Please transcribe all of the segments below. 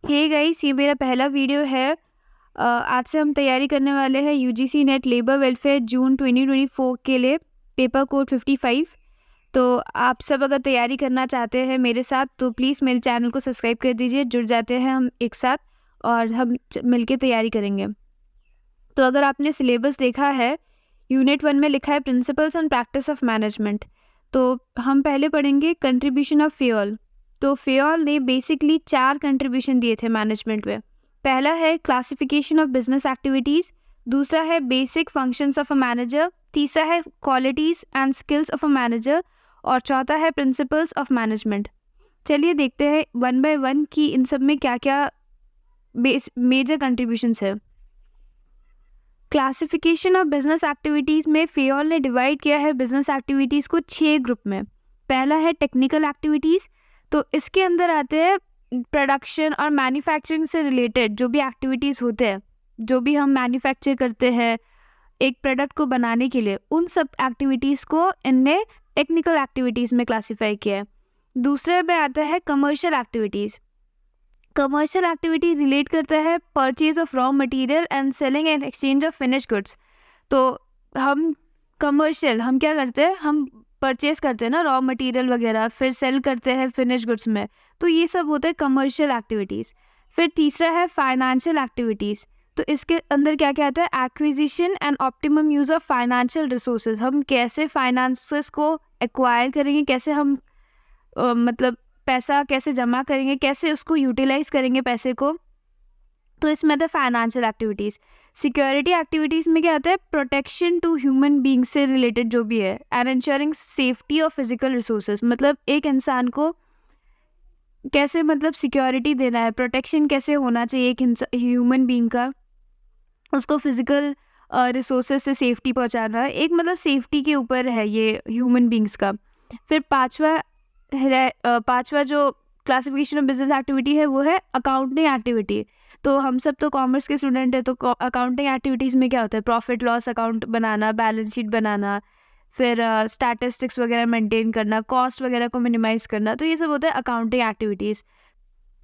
Hey guys, ये मेरा पहला वीडियो है। आज से हम तैयारी करने वाले हैं यूजीसी नेट लेबर वेलफेयर जून 2024 के लिए पेपर कोड 55। तो आप सब अगर तैयारी करना चाहते हैं मेरे साथ तो प्लीज़ मेरे चैनल को सब्सक्राइब कर दीजिए। जुड़ जाते हैं हम एक साथ और हम मिलके तैयारी करेंगे। तो अगर आपने सिलेबस देखा है, यूनिट 1 में लिखा है principles and practice of management. तो हम पहले पढ़ेंगे कंट्रीब्यूशन ऑफ फेयोल। तो फेयोल ने बेसिकली 4 कंट्रीब्यूशन दिए थे मैनेजमेंट में। पहला है क्लासिफिकेशन ऑफ बिजनेस एक्टिविटीज़, दूसरा है basic functions of a manager, तीसरा है qualities and skills of a manager और चौथा है प्रिंसिपल्स ऑफ मैनेजमेंट। चलिए देखते हैं वन बाय वन कि इन सब में क्या क्या मेजर कंट्रीब्यूशंस है। क्लासिफिकेशन ऑफ बिजनेस एक्टिविटीज़ में फेयोल ने डिवाइड किया है बिजनेस एक्टिविटीज़ को 6 ग्रुप में। पहला है टेक्निकल एक्टिविटीज़। तो इसके अंदर आते हैं प्रोडक्शन और मैन्युफैक्चरिंग से रिलेटेड जो भी एक्टिविटीज़ होते हैं, जो भी हम मैन्युफैक्चर करते हैं एक प्रोडक्ट को बनाने के लिए, उन सब एक्टिविटीज़ को इनने टेक्निकल एक्टिविटीज़ में क्लासीफाई किया है। दूसरे में आता है commercial activities. Commercial activity relate करता है purchase of raw material and selling and exchange of finish goods. तो हम हम क्या करते हैं, हम परचेज करते हैं ना रॉ मटेरियल वगैरह, फिर सेल करते हैं फिनिश गुड्स में। तो ये सब होता है कमर्शियल एक्टिविटीज़। फिर तीसरा है फाइनेंशियल एक्टिविटीज़। तो इसके अंदर क्या क्या आता है, acquisition and optimum use of financial resources. हम कैसे फाइनेंसेस को एक्वायर करेंगे, कैसे हम मतलब पैसा कैसे जमा करेंगे, कैसे उसको यूटिलाइज करेंगे पैसे को। तो इसमें आता है फाइनेंशियल एक्टिविटीज़। सिक्योरिटी एक्टिविटीज़ में क्या आता है, प्रोटेक्शन टू ह्यूमन बींग से रिलेटेड जो भी है and ensuring safety of physical resources. मतलब एक इंसान को कैसे सिक्योरिटी देना है, प्रोटेक्शन कैसे होना चाहिए एक ह्यूमन बींग का, उसको फिजिकल रिसोर्सेज से सेफ्टी पहुंचाना, एक सेफ्टी के ऊपर है ये ह्यूमन बींग्स का। फिर पांचवा जो क्लासिफिकेशन ऑफ बिजनेस एक्टिविटी है वो है अकाउंटिंग एक्टिविटी। तो हम सब तो कॉमर्स के स्टूडेंट है, तो अकाउंटिंग एक्टिविटीज़ में क्या होता है, प्रॉफिट लॉस अकाउंट बनाना, बैलेंस शीट बनाना, फिर स्टैटिस्टिक्स वगैरह मेंटेन करना, कॉस्ट वगैरह को मिनिमाइज करना। तो ये सब होता है अकाउंटिंग एक्टिविटीज़।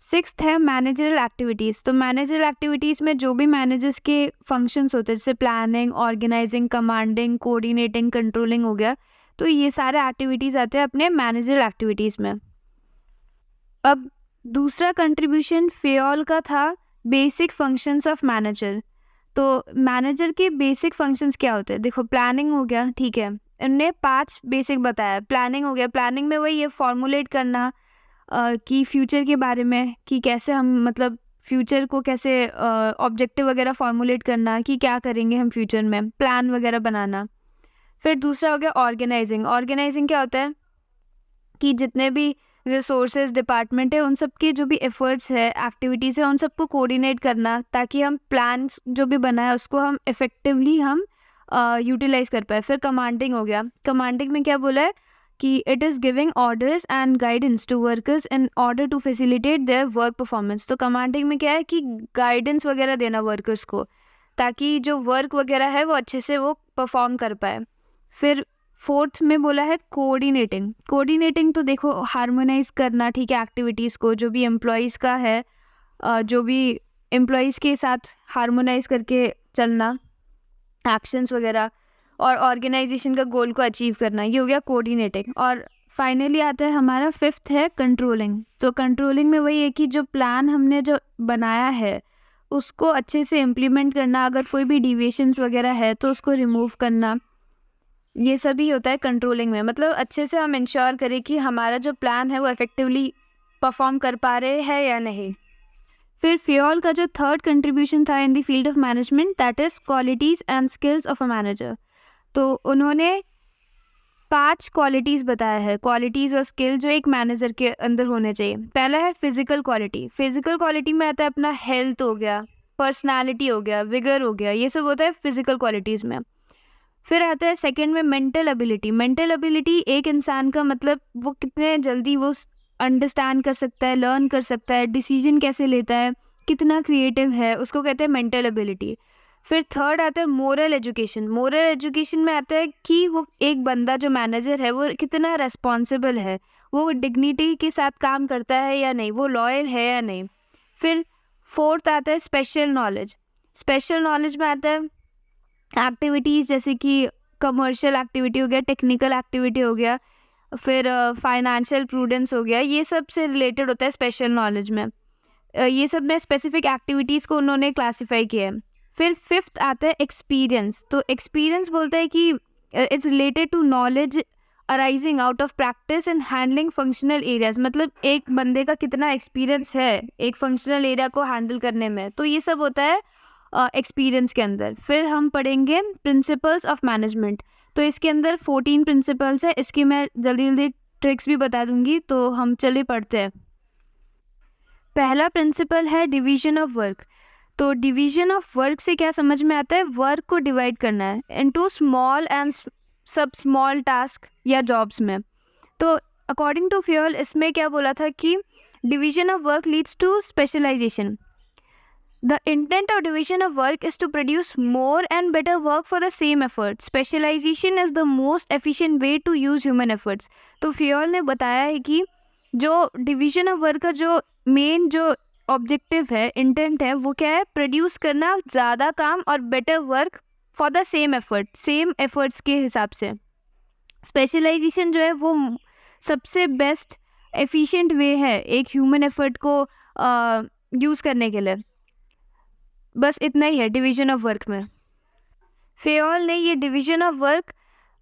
सिक्स्थ है मैनेजरल एक्टिविटीज़। तो मैनेजरल एक्टिविटीज़ में जो भी मैनेजर्स के फंक्शंस होते हैं जैसे planning, organising, commanding, coordinating, controlling हो गया, तो ये सारे एक्टिविटीज़ आते हैं अपने मैनेजरल एक्टिविटीज़ में। अब दूसरा कंट्रीब्यूशन फेयोल का था बेसिक फंक्शंस ऑफ मैनेजर। तो मैनेजर के बेसिक फंक्शंस क्या होते हैं, देखो प्लानिंग हो गया, ठीक है, इनने 5 बेसिक बताया। प्लानिंग हो गया, प्लानिंग में वही ये फॉर्मुलेट करना कि फ्यूचर के बारे में, कि कैसे हम फ्यूचर को कैसे ऑब्जेक्टिव वगैरह फॉर्मुलेट करना कि क्या करेंगे हम फ्यूचर में, प्लान वगैरह बनाना। फिर दूसरा हो गया ऑर्गेनाइजिंग। ऑर्गेनाइजिंग क्या होता है कि जितने भी रिसोर्सेज डिपार्टमेंट है उन सब के जो भी एफर्ट्स है, एक्टिविटीज़ है, उन सबको कोऑर्डिनेट करना ताकि हम प्लान जो भी बनाए उसको हम इफ़ेक्टिवली हम यूटिलाइज कर पाए। फिर कमांडिंग हो गया। कमांडिंग में क्या बोला है कि it is giving orders and guidance to workers in order to facilitate their work performance. तो कमांडिंग में क्या है कि गाइडेंस वगैरह देना वर्कर्स को ताकि जो वर्क वगैरह है वो अच्छे से वो परफॉर्म कर पाए। फिर फोर्थ में बोला है कोऑर्डिनेटिंग। कोऑर्डिनेटिंग तो देखो हार्मोनाइज करना, ठीक है, एक्टिविटीज़ को जो भी एम्प्लॉयज़ का है, जो भी एम्प्लॉयज़ के साथ हार्मोनाइज करके चलना, एक्शंस वगैरह, और ऑर्गेनाइजेशन का गोल को अचीव करना, ये हो गया कोऑर्डिनेटिंग। और फाइनली आता है हमारा फिफ्थ है कंट्रोलिंग। तो कंट्रोलिंग में वही है कि जो प्लान हमने जो बनाया है उसको अच्छे से इम्प्लीमेंट करना, अगर कोई भी डिविएशंस वगैरह है तो उसको रिमूव करना, ये सभी होता है कंट्रोलिंग में। अच्छे से हम इंश्योर करें कि हमारा जो प्लान है वो इफेक्टिवली परफॉर्म कर पा रहे हैं या नहीं। फिर फेयोल का जो थर्ड कंट्रीब्यूशन था in the field of management, that is qualities and skills of a manager. तो उन्होंने 5 क्वालिटीज़ बताया है, क्वालिटीज़ और स्किल जो एक मैनेजर के अंदर होने चाहिए। पहला है फिजिकल क्वालिटी। फिजिकल क्वालिटी में आता है अपना हेल्थ हो गया, पर्सनालिटी हो गया, विगर हो गया, ये सब होता है फिजिकल क्वालिटीज़ में। फिर आता है सेकंड में मेंटल एबिलिटी। मेंटल एबिलिटी एक इंसान का वो कितने जल्दी वो अंडरस्टैंड कर सकता है, लर्न कर सकता है, डिसीजन कैसे लेता है, कितना क्रिएटिव है, उसको कहते हैं मेंटल एबिलिटी। फिर थर्ड आता है मोरल एजुकेशन। मोरल एजुकेशन में आता है कि वो एक बंदा जो मैनेजर है वो कितना रेस्पॉन्सिबल है, वो डिग्निटी के साथ काम करता है या नहीं, वो लॉयल है या नहीं। फिर फोर्थ आता है स्पेशल नॉलेज। स्पेशल नॉलेज में आता है एक्टिविटीज़ जैसे कि कमर्शियल एक्टिविटी हो गया, टेक्निकल एक्टिविटी हो गया, फिर फाइनेंशियल प्रूडेंस हो गया, ये सब से रिलेटेड होता है स्पेशल नॉलेज में। ये सब में स्पेसिफिक एक्टिविटीज़ को उन्होंने क्लासीफाई किया है। फिर फिफ्थ आता है एक्सपीरियंस। तो एक्सपीरियंस बोलता है कि it's related to knowledge arising out of practice and handling functional areas. मतलब एक बंदे का कितना एक्सपीरियंस है एक फंक्शनल एरिया को हैंडल करने में, तो ये सब होता है एक्सपीरियंस के अंदर। फिर हम पढ़ेंगे प्रिंसिपल्स ऑफ मैनेजमेंट। तो इसके अंदर 14 प्रिंसिपल्स है, इसकी मैं जल्दी जल्दी ट्रिक्स भी बता दूंगी, तो हम चलिए पढ़ते हैं। पहला प्रिंसिपल है डिवीजन ऑफ वर्क। तो डिवीजन ऑफ वर्क से क्या समझ में आता है, वर्क को डिवाइड करना है इनटू स्मॉल एंड सब स्मॉल टास्क या जॉब्स में। तो अकॉर्डिंग टू फ्यूल इसमें क्या बोला था कि division of work leads to specialisation. The intent of division of work is to produce more and better work for the same effort. Specialization is the most efficient way to use human efforts. तो fuel ने बताया है कि जो division of work का जो main जो objective है, इंटेंट है, वो क्या है, प्रोड्यूस करना ज़्यादा काम और better work for the same effort, same efforts के हिसाब से। स्पेशलाइजेशन जो है वो सबसे बेस्ट एफिशिएंट वे है एक ह्यूमन एफर्ट को यूज़ करने के लिए। बस इतना ही है डिवीजन ऑफ वर्क में। फेयोल ने ये डिवीजन ऑफ वर्क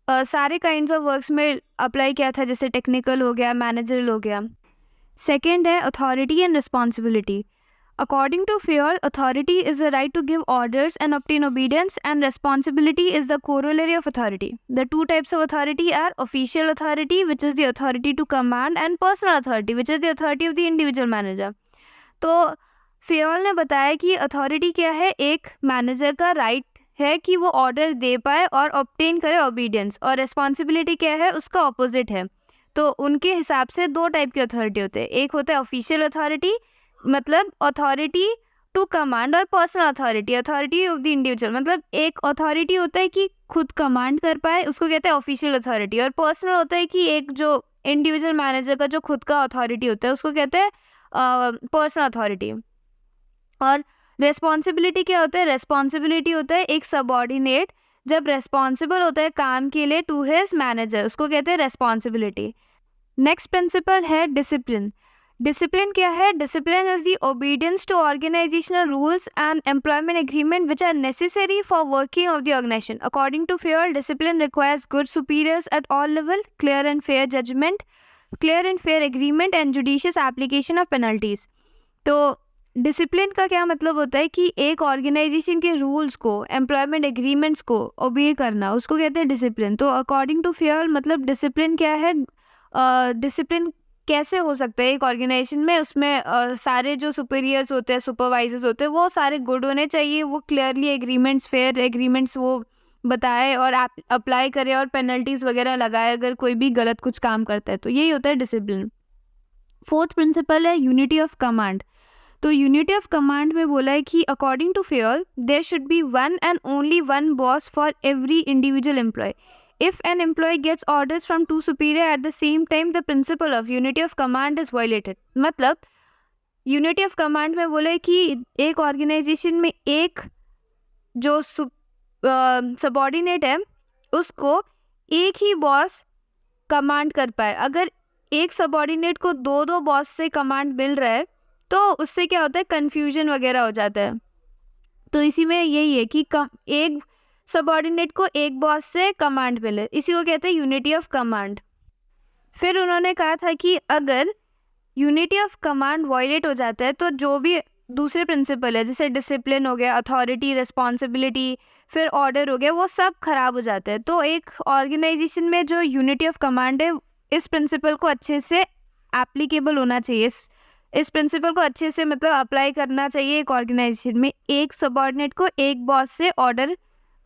सारे काइंड्स ऑफ वर्क्स में अप्लाई किया था, जैसे टेक्निकल हो गया, मैनेजरल हो गया। सेकेंड है authority and responsibility. According to Fayol, authority is the right to give orders and obtain obedience, and responsibility is the corollary of authority. The two types of authority are official authority which is the authority to command, and personal authority which is the authority of the individual manager. तो Fayol ने बताया कि authority क्या है, एक manager का right है कि वो ऑर्डर दे पाए और ऑब्टेन करे ओबीडियंस, और रिस्पॉन्सिबिलिटी क्या है, उसका ऑपोजिट है। तो उनके हिसाब से दो टाइप की अथॉरिटी होते हैं, एक होता है ऑफिशियल अथॉरिटी, मतलब अथॉरिटी टू कमांड, और personal authority, authority of the individual. मतलब एक अथॉरिटी होता है कि खुद कमांड कर पाए, उसको कहते हैं ऑफिशियल अथॉरिटी, और पर्सनल होता है कि एक जो इंडिविजुअल मैनेजर का जो खुद का अथॉरिटी होता है उसको कहते हैं पर्सनल अथॉरिटी। और रेस्पॉन्सिबिलिटी क्या होता है, रेस्पॉन्सिबिलिटी होता है एक सबऑर्डिनेट जब रेस्पॉन्सिबल होता है काम के लिए टू हिज मैनेजर, उसको कहते हैं रेस्पॉन्सिबिलिटी। नेक्स्ट प्रिंसिपल है डिसिप्लिन। डिसिप्लिन क्या है, discipline is the obedience to organizational rules and employment agreement which are necessary for working of the organization. According to Fayol, discipline requires good superiors at all level, clear and fair judgment, clear and fair agreement and judicious application of penalties. तो discipline का क्या मतलब होता है कि एक organisation के rules को, एम्प्लॉयमेंट एग्रीमेंट्स को ओबे करना, उसको कहते हैं डिसिप्लिन। तो अकॉर्डिंग टू फेयोल मतलब डिसिप्लिन क्या है, डिसिप्लिन कैसे हो सकता है एक ऑर्गेनाइजेशन में, उसमें सारे जो सुपीरियर्स होते हैं, सुपरवाइजर्स होते हैं, वो सारे गुड होने चाहिए, वो क्लियरली एग्रीमेंट्स, फेयर एग्रीमेंट्स वो बताए और अप्लाई करे और पेनल्टीज़ वगैरह लगाए अगर कोई भी गलत कुछ काम करता है। तो यही होता है डिसिप्लिन। फोर्थ प्रिंसिपल है यूनिटी ऑफ कमांड। तो यूनिटी ऑफ कमांड में बोला है कि according to Fayol, there should be one and only one boss for every individual employee. If an employee gets orders from two superior at the same time, the principle of unity of command is violated. मतलब unity of command में बोले कि एक organisation में एक जो subordinate है उसको एक ही बॉस कमांड कर पाए। अगर एक सबॉर्डिनेट को दो दो बॉस से कमांड मिल रहा है तो उससे क्या होता है, कन्फ्यूजन वगैरह हो जाता है। तो इसी में यही है कि एक सबऑर्डिनेट को एक बॉस से कमांड मिले, इसी को कहते हैं यूनिटी ऑफ कमांड। फिर उन्होंने कहा था कि अगर यूनिटी ऑफ कमांड वायलेट हो जाता है तो जो भी दूसरे प्रिंसिपल है, जैसे डिसिप्लिन हो गया, अथॉरिटी, रिस्पॉन्सिबिलिटी, फिर ऑर्डर हो गया, वो सब खराब हो जाते हैं। तो एक ऑर्गेनाइजेशन में जो यूनिटी ऑफ कमांड है, इस प्रिंसिपल को अच्छे से एप्लीकेबल होना चाहिए, इस प्रिंसिपल को अच्छे से मतलब अप्लाई करना चाहिए एक ऑर्गेनाइजेशन में। एक सबऑर्डिनेट को एक बॉस से ऑर्डर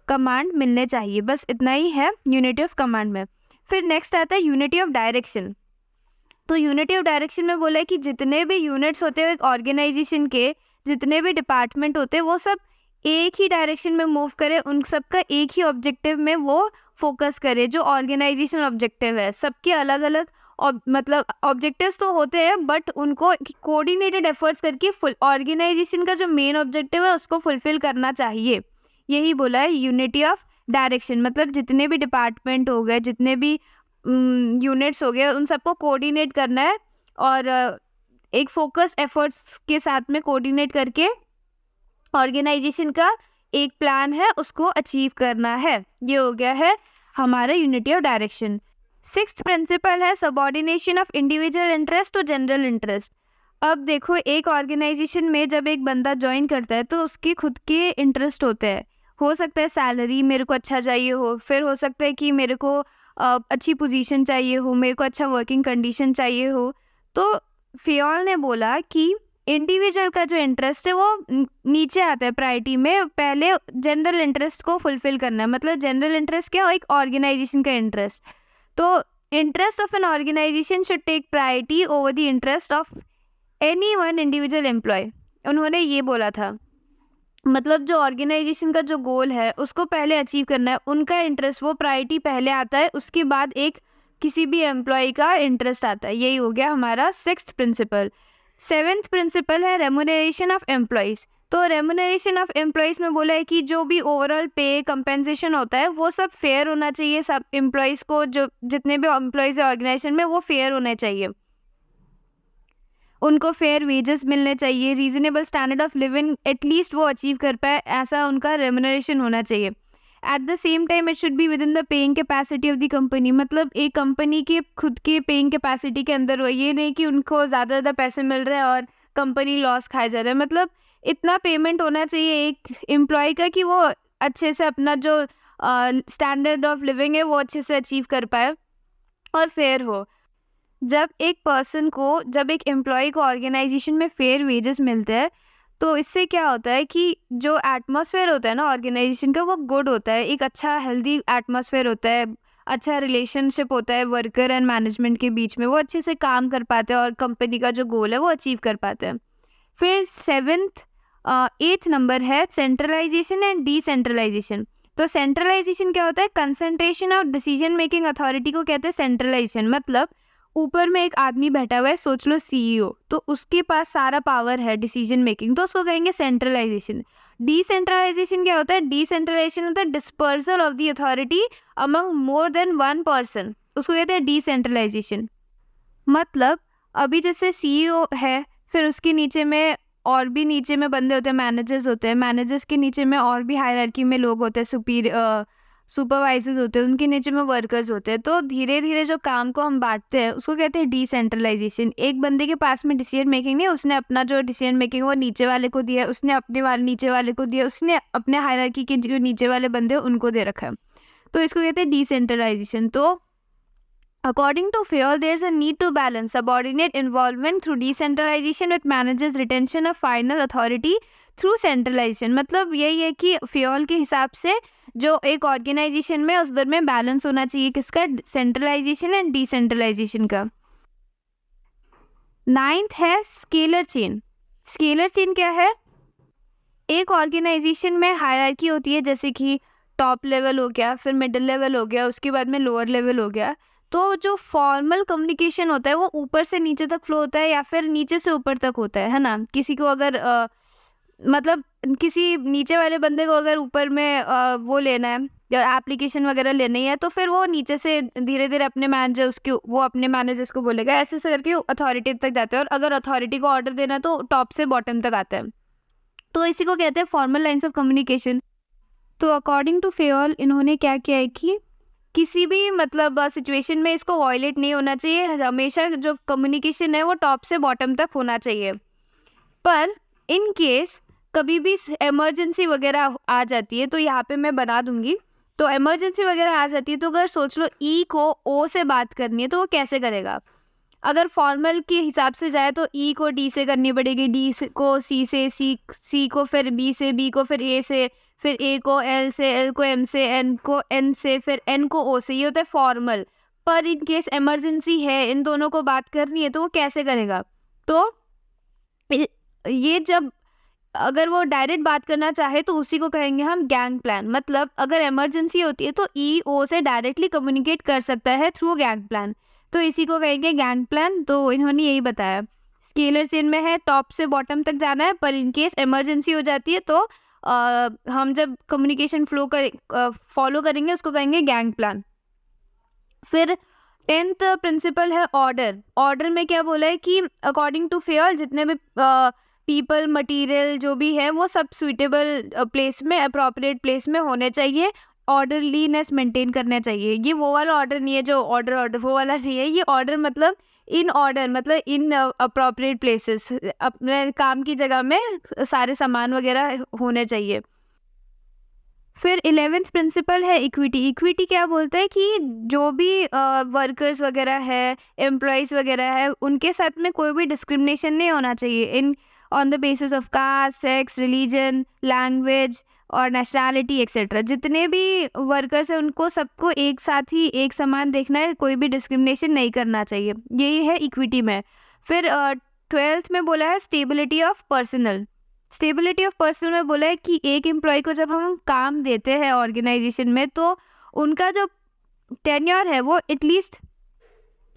कमांड मिलने चाहिए, बस इतना ही है यूनिटी ऑफ कमांड में। फिर नेक्स्ट आता है यूनिटी ऑफ डायरेक्शन। तो यूनिटी ऑफ डायरेक्शन में बोला है कि जितने भी यूनिट्स होते हैं ऑर्गेनाइजेशन के, जितने भी डिपार्टमेंट होते हैं, वो सब एक ही डायरेक्शन में मूव करे, उन सबका एक ही ऑब्जेक्टिव में वो फोकस करे, जो ऑर्गेनाइजेशनल ऑब्जेक्टिव है। सबके अलग अलग मतलब ऑब्जेक्टिव्स तो होते हैं बट उनको कोऑर्डिनेटेड एफर्ट्स करके फुल ऑर्गेनाइजेशन का जो मेन ऑब्जेक्टिव है उसको फुलफिल करना चाहिए। यही बोला है यूनिटी ऑफ डायरेक्शन, मतलब जितने भी डिपार्टमेंट हो गए, जितने भी यूनिट्स हो गए, उन सबको कोऑर्डिनेट करना है और एक फोकस एफर्ट्स के साथ में कोऑर्डिनेट करके ऑर्गेनाइजेशन का एक प्लान है उसको अचीव करना है। ये हो गया है हमारा unity of direction. Sixth principle है subordination of individual interest to general interest. अब देखो, एक ऑर्गेनाइजेशन में जब एक बंदा ज्वाइन करता है तो उसके खुद के इंटरेस्ट होते हैं। हो सकता है सैलरी मेरे को अच्छा चाहिए हो, फिर हो सकता है कि मेरे को अच्छी पोजीशन चाहिए हो, मेरे को अच्छा वर्किंग कंडीशन चाहिए हो। तो फियोल ने बोला कि इंडिविजुअल का जो इंटरेस्ट है वो नीचे आता है प्रायोरिटी में, पहले जनरल इंटरेस्ट को फुलफिल करना है। मतलब जनरल इंटरेस्ट क्या हो, एक ऑर्गेनाइजेशन का इंटरेस्ट। तो interest of an organization should take priority over the interest of any one individual employee. उन्होंने ये बोला था, मतलब जो ऑर्गेनाइजेशन का जो गोल है उसको पहले अचीव करना है, उनका इंटरेस्ट वो प्रायोरिटी पहले आता है, उसके बाद एक किसी भी एम्प्लॉय का इंटरेस्ट आता है। यही हो गया हमारा सिक्स्थ प्रिंसिपल। सेवेंथ प्रिंसिपल है रेम्यूनरेशन ऑफ एम्प्लॉयज़। तो रेम्यूनरेशन ऑफ एम्प्लॉयज़ में बोला है कि जो भी ओवरऑल पे कंपेंसेशन होता है वो सब फेयर होना चाहिए, सब एम्प्लॉयज़ को, जो जितने भी एम्प्लॉयज़ है ऑर्गेनाइजेशन में वो फेयर होने चाहिए, उनको फेयर वेजेस मिलने चाहिए, reasonable standard of living at least वो अचीव कर पाए, ऐसा उनका रेम्यूनरेशन होना चाहिए। At the same time it should be with in the paying capacity of the company. मतलब एक कंपनी के खुद के पेइंग कैपेसिटी के अंदर हो, ये नहीं कि उनको ज़्यादा पैसे मिल रहे हैं और कंपनी लॉस खाए जा रहा है। मतलब इतना पेमेंट होना चाहिए एक एम्प्लॉय का कि वो अच्छे से अपना जो स्टैंडर्ड ऑफ लिविंग है वो अच्छे से अचीव कर पाए और फेयर हो। जब एक एम्प्लॉय को ऑर्गेनाइजेशन में फेयर वेजेस मिलते हैं तो इससे क्या होता है कि जो एटमॉस्फेयर होता है ना ऑर्गेनाइजेशन का वो गुड होता है, एक अच्छा हेल्दी एटमॉस्फेयर होता है, अच्छा रिलेशनशिप होता है वर्कर एंड मैनेजमेंट के बीच में, वो अच्छे से काम कर पाते हैं और कंपनी का जो गोल है वो अचीव कर पाते हैं। फिर एट्थ नंबर है सेंट्रलाइजेशन एंड डिसेंट्रलाइजेशन। तो सेंट्रलाइजेशन क्या होता है, concentration of decision making authority को कहते हैं सेंट्रलाइजेशन। मतलब ऊपर में एक आदमी बैठा हुआ है, सोच लो सीईओ, तो उसके पास सारा पावर है डिसीजन मेकिंग, तो उसको कहेंगे सेंट्रलाइजेशन। डिसेंट्रलाइजेशन क्या होता है, डिसेंट्रलाइजेशन होता है dispersal of the authority among more than one person, उसको कहते हैं डिसेंट्रलाइजेशन। मतलब अभी जैसे सीईओ है, फिर उसके नीचे में और भी नीचे में बंदे होते हैं, मैनेजर्स होते हैं, मैनेजर्स के नीचे में और भी हायरार्की में लोग होते हैं, सुपरवाइजर्स होते हैं, उनके नीचे में वर्कर्स होते हैं। तो धीरे धीरे जो काम को हम बांटते हैं उसको कहते हैं डिसेंट्रलाइजेशन। एक बंदे के पास में डिसीजन मेकिंग नहीं, उसने अपना जो डिसीजन मेकिंग वो नीचे वाले को दिया, उसने अपने नीचे वाले को दिया, उसने अपने हायरार्की के जो नीचे वाले बंदे हैं उनको दे रखा है, तो इसको कहते हैं डिसेंट्रलाइजेशन। तो according to Fayol, there is a need to balance subordinate involvement through decentralization with managers' retention of final authority through centralization। मतलब यही है कि Fayol के हिसाब से जो एक ऑर्गेनाइजेशन में उस दर में बैलेंस होना चाहिए, किसका, सेंट्रलाइजेशन एंड डिसेंट्रलाइजेशन का। नाइन्थ है स्केलर चेन। स्केलर चेन क्या है, एक ऑर्गेनाइजेशन में हायरार्की होती है, जैसे कि टॉप लेवल हो गया, फिर मिडिल लेवल हो गया, उसके बाद में लोअर लेवल हो गया। तो जो फॉर्मल कम्युनिकेशन होता है वो ऊपर से नीचे तक फ्लो होता है या फिर नीचे से ऊपर तक होता है ना। किसी को अगर मतलब किसी नीचे वाले बंदे को अगर ऊपर में वो लेना है या एप्लीकेशन वगैरह लेनी है तो फिर वो नीचे से धीरे धीरे अपने मैनेजर्स को बोलेगा, ऐसे ऐसे करके अथॉरिटी तक जाते हैं, और अगर अथॉरिटी को ऑर्डर देना है तो टॉप से बॉटम तक आता है। तो इसी को कहते हैं फॉर्मल लाइन्स ऑफ कम्युनिकेशन। तो अकॉर्डिंग टू फेयोल इन्होंने क्या किया है कि किसी भी मतलब सिचुएशन में इसको वॉयलेट नहीं होना चाहिए, हमेशा जो कम्युनिकेशन है वो टॉप से बॉटम तक होना चाहिए। पर इन केस कभी भी इमरजेंसी वगैरह आ जाती है, तो यहाँ पे मैं बना दूंगी, तो इमरजेंसी वगैरह आ जाती है तो अगर सोच लो ई को ओ से बात करनी है तो वो कैसे करेगा। अगर फॉर्मल के हिसाब से जाए तो ई को डी से करनी पड़ेगी, डी को सी से, सी को फिर बी से, बी को फिर ए से, फिर ए को एल से, एल को एम से, एन को एन से, फिर एन को ओ से। ये होता है फॉर्मल। पर इन केस इमरजेंसी है, इन दोनों को बात करनी है, तो वो कैसे करेगा। तो ये जब अगर वो डायरेक्ट बात करना चाहे तो उसी को कहेंगे हम गैंग प्लान। मतलब अगर इमरजेंसी होती है तो ई ओ से डायरेक्टली कम्युनिकेट कर सकता है थ्रू गैंग प्लान। तो इसी को कहेंगे गैंग प्लान। तो इन्होंने यही बताया, स्केलर चेन में है टॉप से बॉटम तक जाना है, पर इन केस इमरजेंसी हो जाती है तो हम जब कम्युनिकेशन फ्लो फॉलो करेंगे उसको कहेंगे गैंग प्लान। फिर 10th प्रिंसिपल है ऑर्डर। ऑर्डर में क्या बोला है कि अकॉर्डिंग टू फेयर जितने भी पीपल मटेरियल जो भी है वो सब सुइटेबल प्लेस में, अप्रोप्रिएट प्लेस में होने चाहिए, ऑर्डरलीनेस मेंटेन करना चाहिए। ये वो वाला ऑर्डर नहीं है जो ऑर्डर वो वाला नहीं है, ये ऑर्डर मतलब इन ऑर्डर, मतलब इन अप्रोप्रिएट प्लेसेस, अपने काम की जगह में सारे सामान वगैरह होने चाहिए। फिर 11th प्रिंसिपल है इक्विटी। इक्विटी क्या बोलता है कि जो भी वर्कर्स वगैरह है, एम्प्लॉयज़ वगैरह है, उनके साथ में कोई भी डिस्क्रिमिनेशन नहीं होना चाहिए in on the basis of caste, sex, religion, language और नेशनैलिटी एक्सेट्रा। जितने भी वर्कर्स हैं उनको सबको एक साथ ही एक समान देखना है, कोई भी डिस्क्रिमिनेशन नहीं करना चाहिए, यही है इक्विटी में। फिर 12th में बोला है stability of personal. Stability of personal में बोला है कि एक एम्प्लॉय को जब हम काम देते हैं ऑर्गेनाइजेशन में तो उनका जो टेन्योर है वो एटलीस्ट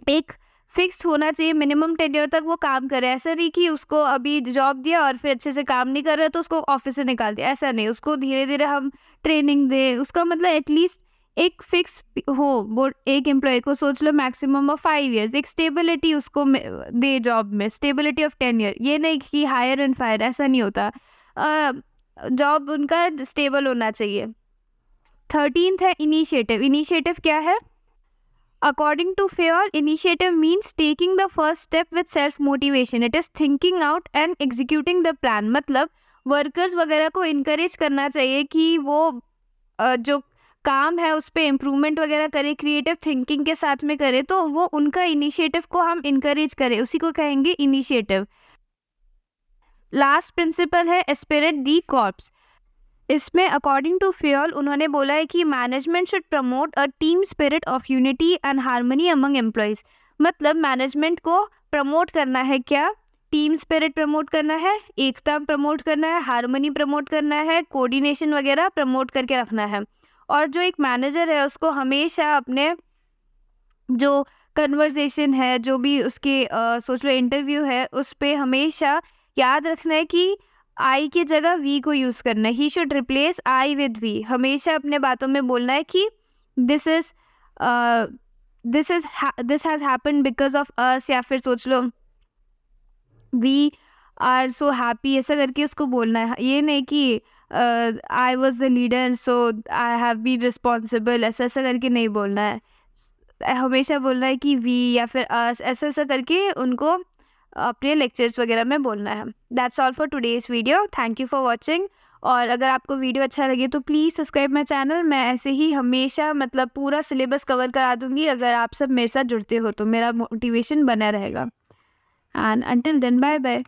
एक फिक्स्ड होना चाहिए, मिनिमम टेन्योर तक वो काम करे। ऐसा नहीं कि उसको अभी जॉब दिया और फिर अच्छे से काम नहीं कर रहा तो उसको ऑफिस से निकाल दिया, ऐसा नहीं। उसको धीरे धीरे हम ट्रेनिंग दे, उसका मतलब एटलीस्ट एक फिक्स हो। वो एक एम्प्लॉय को सोच लो मैक्सिमम ऑफ 5 years, एक स्टेबिलिटी उसको दे जॉब में, स्टेबिलिटी ऑफ टेन्योर। ये नहीं कि हायर एंड फायर, ऐसा नहीं होता। जॉब उनका स्टेबल होना चाहिए। 13th है इनिशिएटिव। इनिशिएटिव क्या है? According to Fayol, initiative means taking the first step with self-motivation. It is thinking out and executing the plan. मतलब वर्कर्स वगैरह को इनकरेज करना चाहिए कि वो जो काम है उस पर इम्प्रूवमेंट वगैरह करे, क्रिएटिव थिंकिंग के साथ में करे, तो वो उनका इनिशिएटिव को हम इनकरेज करें, उसी को कहेंगे इनिशिएटिव। लास्ट प्रिंसिपल है एस्पिरेट दी कॉर्प्स। इसमें अकॉर्डिंग टू फेयल उन्होंने बोला है कि management should promote a team spirit of unity and harmony among employees. मतलब मैनेजमेंट को प्रमोट करना है क्या? टीम स्पिरिट प्रमोट करना है, एकता प्रमोट करना है, हार्मनी प्रमोट करना है, कोऑर्डिनेशन वगैरह प्रमोट करके रखना है। और जो एक मैनेजर है उसको हमेशा अपने जो कन्वर्सेशन है, जो भी उसके सोच लो इंटरव्यू है, उस पर हमेशा याद रखना है कि आई की जगह वी को यूज़ करना है। He should replace I with we. हमेशा अपने बातों में बोलना है कि this has happen because of us, या फिर सोच लो वी आर सो हैप्पी, ऐसा करके उसको बोलना है। ये नहीं कि I was the leader so I have been responsible, ऐसा ऐसा करके नहीं बोलना है। हमेशा बोलना है कि वी या फिर अस, ऐसा ऐसा करके उनको अपने लेक्चर्स वगैरह में बोलना है। That's all for today's video. Thank you for watching. और अगर आपको वीडियो अच्छा लगे तो प्लीज़ सब्सक्राइब माई चैनल। मैं ऐसे ही हमेशा मतलब पूरा सिलेबस कवर करा दूँगी। अगर आप सब मेरे साथ जुड़ते हो तो मेरा मोटिवेशन बना रहेगा। And until then, bye bye.